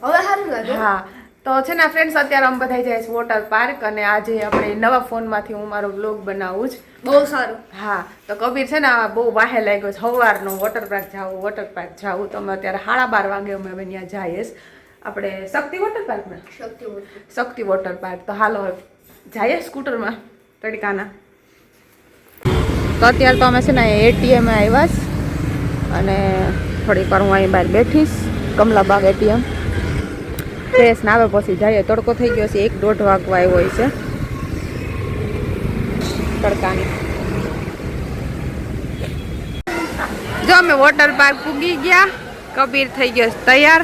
હવે સારું લાગે. હા તો છે ને ફ્રેન્ડ્સ અત્યારે અમે બધા જાય છે વોટર પાર્ક અને આજે આપણે નવા ફોનમાંથી હું મારો બ્લોગ બનાવું છું. બહુ સારું. હા તો કબીર છે ને બહુ વાહે લાગ્યો છે સવારનો વોટર પાર્ક જાવું તો અમે અત્યારે 12:30 વાગે અમે ત્યાં જઈએ આપણે શક્તિ વોટર પાર્કમાં શક્તિ વોટર પાર્ક. તો હાલો જઈએ સ્કૂટરમાં તડકાના. તો અત્યારે તો અમે છે ને એટીએમ આવ્યા અને થોડીક વાર હું અહીં બહાર બેઠીશ કમલાબાગ એટીએમ. ફ્રેશ ના આવે પછી જઈએ. તડકો થઈ ગયો છે 1-1.5 વાગવા આવ્યો હોય છે તડકાની. જો અમે વોટર પાર્ક પૂગી ગયા. કબીર થઈ ગયો તૈયાર.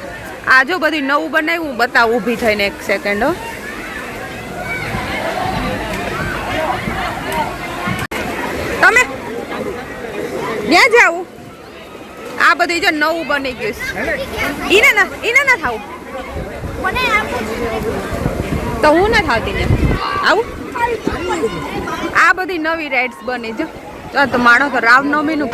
આ જો બધું નવું બનાવ્યું બતાવું ઊભી થઈને 1 સેકન્ડ. તમે ક્યાં જાવું? આ બધું જો નવું બની ગયું છે. ઈને ના થાવું તો હું ના થાવતી ને આવું. આ બધી નવી રાઇડ્સ બની જો તો માણો તો રામનવમીનું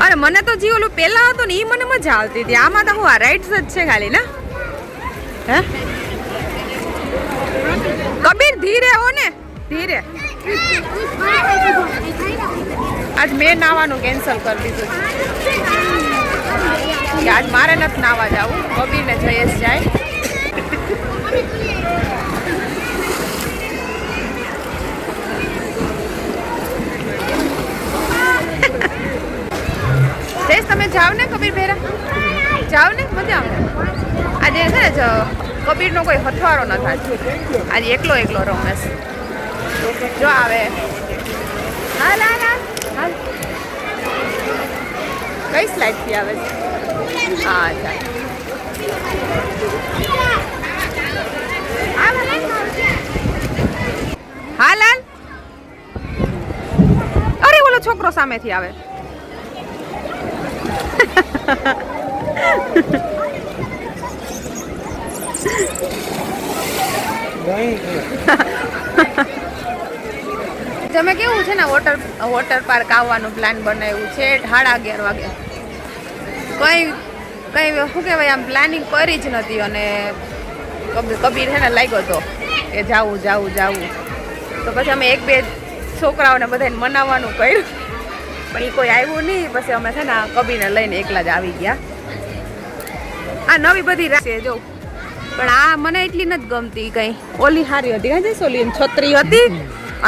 અરે મને તો જે ઓલું પેલા હતો ને એ મને મજા આવતી હતી. આમાં તો હું આ રાઇડ્સ જ છે ખાલી ને. હે કબીર ધીરે હો ને ધીરે. આજ મેં નાવાનું કેન્સલ કરી દીધું કે આજ મારે નથી નાવા જવું. કબીર ને જયેશ જાય. તમે જાઓ ને કબીર ભેરા જાઓ ને મજા આવે. આજે છે ને કબીરનો કોઈ હથવારો ન થાય. આજે એકલો રમેશ જો આવે. હાલ હાલ હાલ હાલ. કઈ સ્લાઇડ થી આવે છે? હા અચ્છા હાલ હાલ. અરે ઓલો છોકરો સામેથી આવે. તમે કેવું છે ને વોટર પાર્ક આવવાનું પ્લાન બનાવ્યું છે 11:30 વાગે. કઈ શું કહેવાય આમ પ્લાનિંગ કરી જ નથી અને કબીર છે ને લાગ્યો હતો કે જાવું તો પછી અમે 1-2 છોકરાઓને બધાને મનાવવાનું કર્યું પણ એ કોઈ આવ્યું નહીં. પછી અમે છે ને કબીરને લઈને એકલા જ આવી ગયા. આ નવી બધી છે જો પણ આ મને એટલી નથી ગમતી. કઈ ઓલી સારી હતી કાંઈ જઈશ ઓલી છત્રી હતી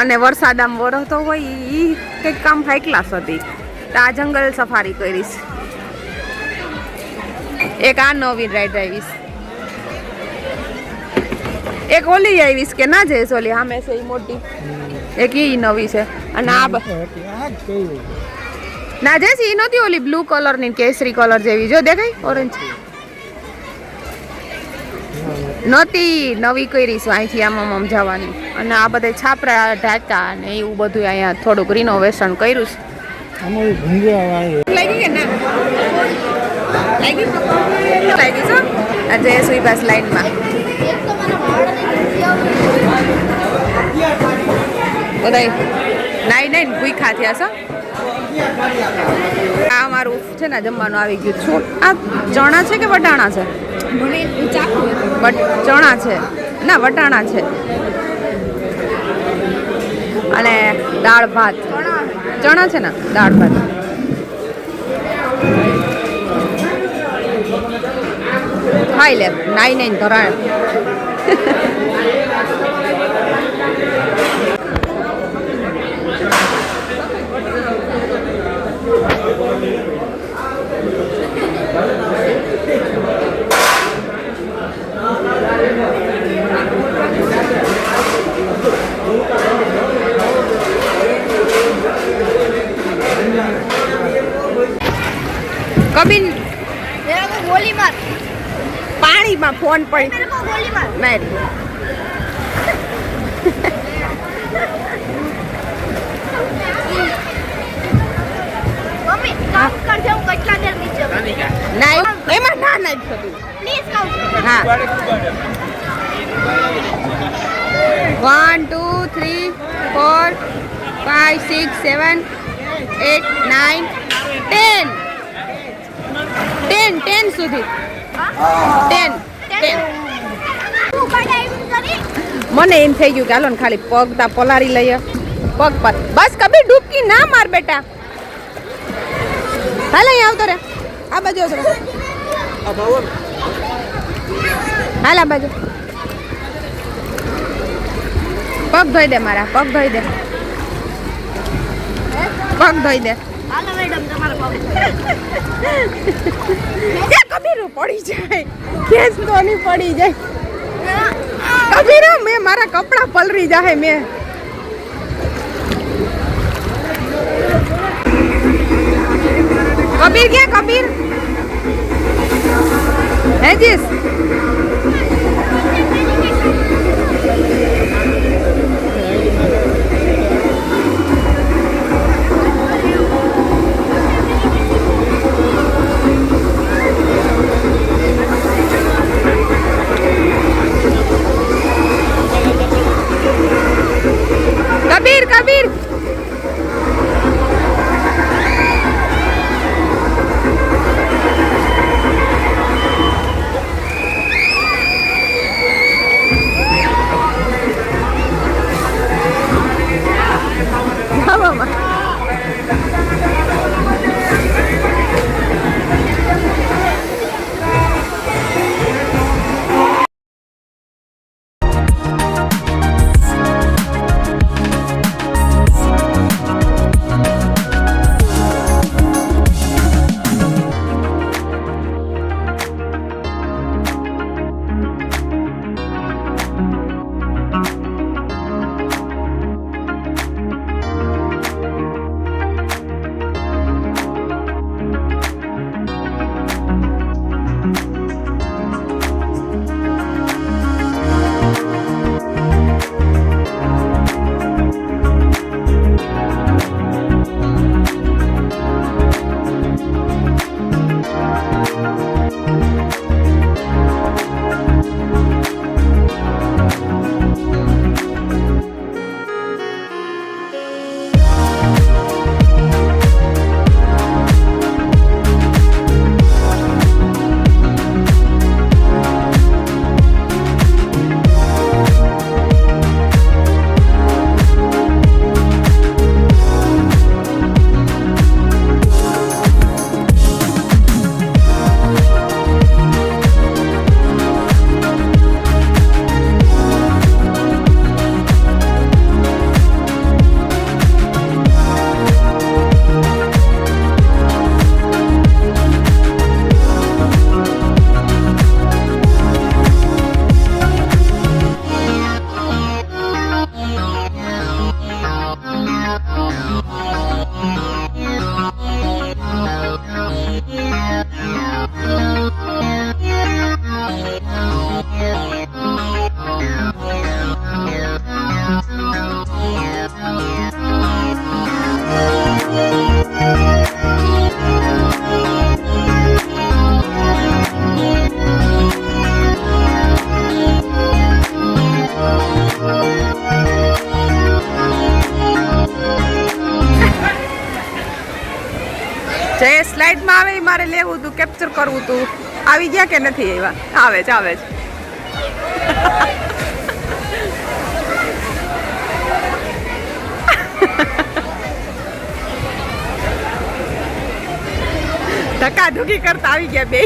અને વરસાદ આમ વરસતો હોય એ કંઈક કામ હાઈ ક્લાસ હતી. તો આ જંગલ સફારી કરીશ. એક આ નવી રાઈડ આવીશ. એક ઓલી આવીશ કે ના જઈશ ઓલી સામે છે એ મોટી. એક એ નવી છે અને આ ના જઈશ એ નહોતી ઓલી બ્લુ કલર ની કેસરી કલર જેવી જો દેખાય ઓરેન્જ. નહોતી, નવી કરીશું અહીંથી આમ જવાની. અને આ બધા છાપરા ઢાંકા ને એવું બધું અહીંયા થોડુંક રિનોવેશન કર્યું છે. લાગી કે ના લાગી લાગી છો આજે સુઈબાસ લાઈનમાં બધા નાઈ નાઈ ભૂખા થયા છો. આ મારું છે ને જમવાનું આવી ગયું. શું આ ચણા છે કે વટાણા છે? ચણા છે ના વટાણા છે. અને દાળ ભાત. ચણા છે ને દાળ ભાત. ખાઈ લે નાઈ નાઈ ધરાણ. કબીન गोली मार પાણીમાં ફોન પડી मेरे को गोली मार નહીં मम्मी काउंट कर दे હું કેટલા દેર નીચે ના એમાં ના ના થતું. પ્લીઝ કાઉન્ટ હા 1 2 3 4 5 6 7 8 9 10 10 સુધી 10 મને એમ થઈ ગયું કે હાલો ને ખાલી પગ તા પલારી લઈએ પગ પર. બસ કભી ડૂબકી ના માર બેટા. હાલ અહીં આવતો રે આ બાજુ હાલ આ બાજુ. પગ ધોઈ દે મારા પગ ધોઈ દે પગ ધોઈ દે. હાલો મેડમ તમારો પગ કબીરું પડી જાય ખેસ તો નહીં પડી જાય. કબીરું મેં મારા કપડા પલરી જાય મેં. કબીર ક્યાં કબીર હે જીસ કબીર કબીર સાઈડમાં આવે ઈ મારે લેવું હતું, કેપ્ચર કરવું હતું. આવી ગયા કે નથી આવ્યા? આવે છે, આવે છે. ધક્કાધુકી કરતા આવી ગયા બે.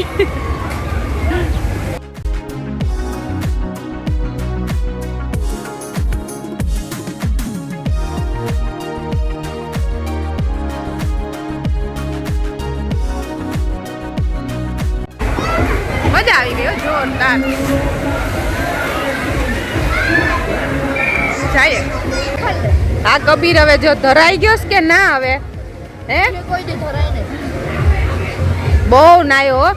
મજા આવી ગઈ જોરદાર. જાય આ કબીર હવે જો ધરાઈ ગયો કે ના હવે? હે કોઈ દે ધરાય નહીં. બહુ નાયો હો.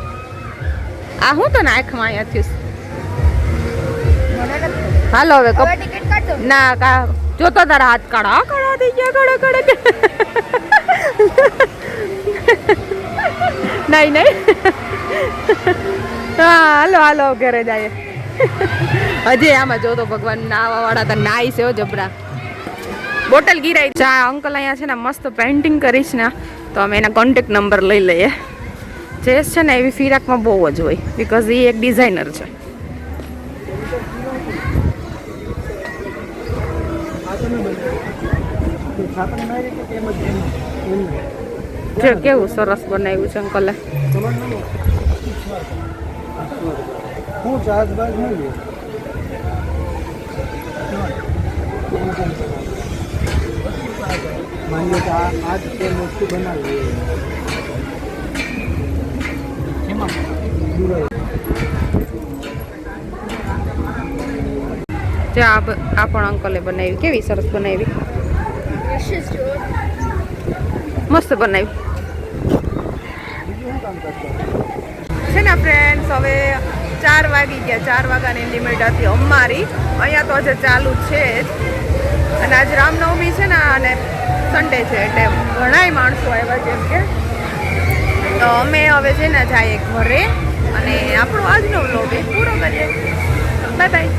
આ હું તો આંખમાં અહીંયા થયું. હાલો હવે હવે ટિકિટ કાઢો. ના કા જોતો તારા હાથ કાઢા કાઢા થઈ ગયા કાઢા નહીં નહીં. હા હાલો હાલો ઘરે જાય. હજી આમાં જો તો ભગવાન નાવા વાળા તો નાઈ છે જબરા. બોટલ ગીરાઈ છે. આ અંકલ અહીંયા છે ને મસ્ત પેઇન્ટિંગ કરીશ ને તો અમે એના કોન્ટેક્ટ નંબર લઈ લઈએ. જેસ છે ને એવી ફિરાકમાં બહુ જ હોય બિકોઝ એ એક ડિઝાઇનર છે. જો કેવું સરસ બનાવ્યું છે અંકલે. હું ચાર્જ બાજ નહીં માની કે આ જ તે વસ્તુ બનાવી જે આ પણ અંકલે બનાવી. કેવી સરસ બનાવી, મસ્ત બનાવી છે ને ફ્રેન્ડ્સ. હવે 4 વાગી ગયા. 4 વાગ્યાની લિમિટ હતી અમારી. અહીંયા તો હજુ ચાલુ છે જ. અને આજ રામનવમી છે ને અને સન્ડે છે એટલે ઘણાય માણસો આવ્યા જેમ કે. તો અમે હવે છે ને જઈએ ઘરે અને આપણો આજનો વ્લોગ પૂરો કરીએ. Bye bye.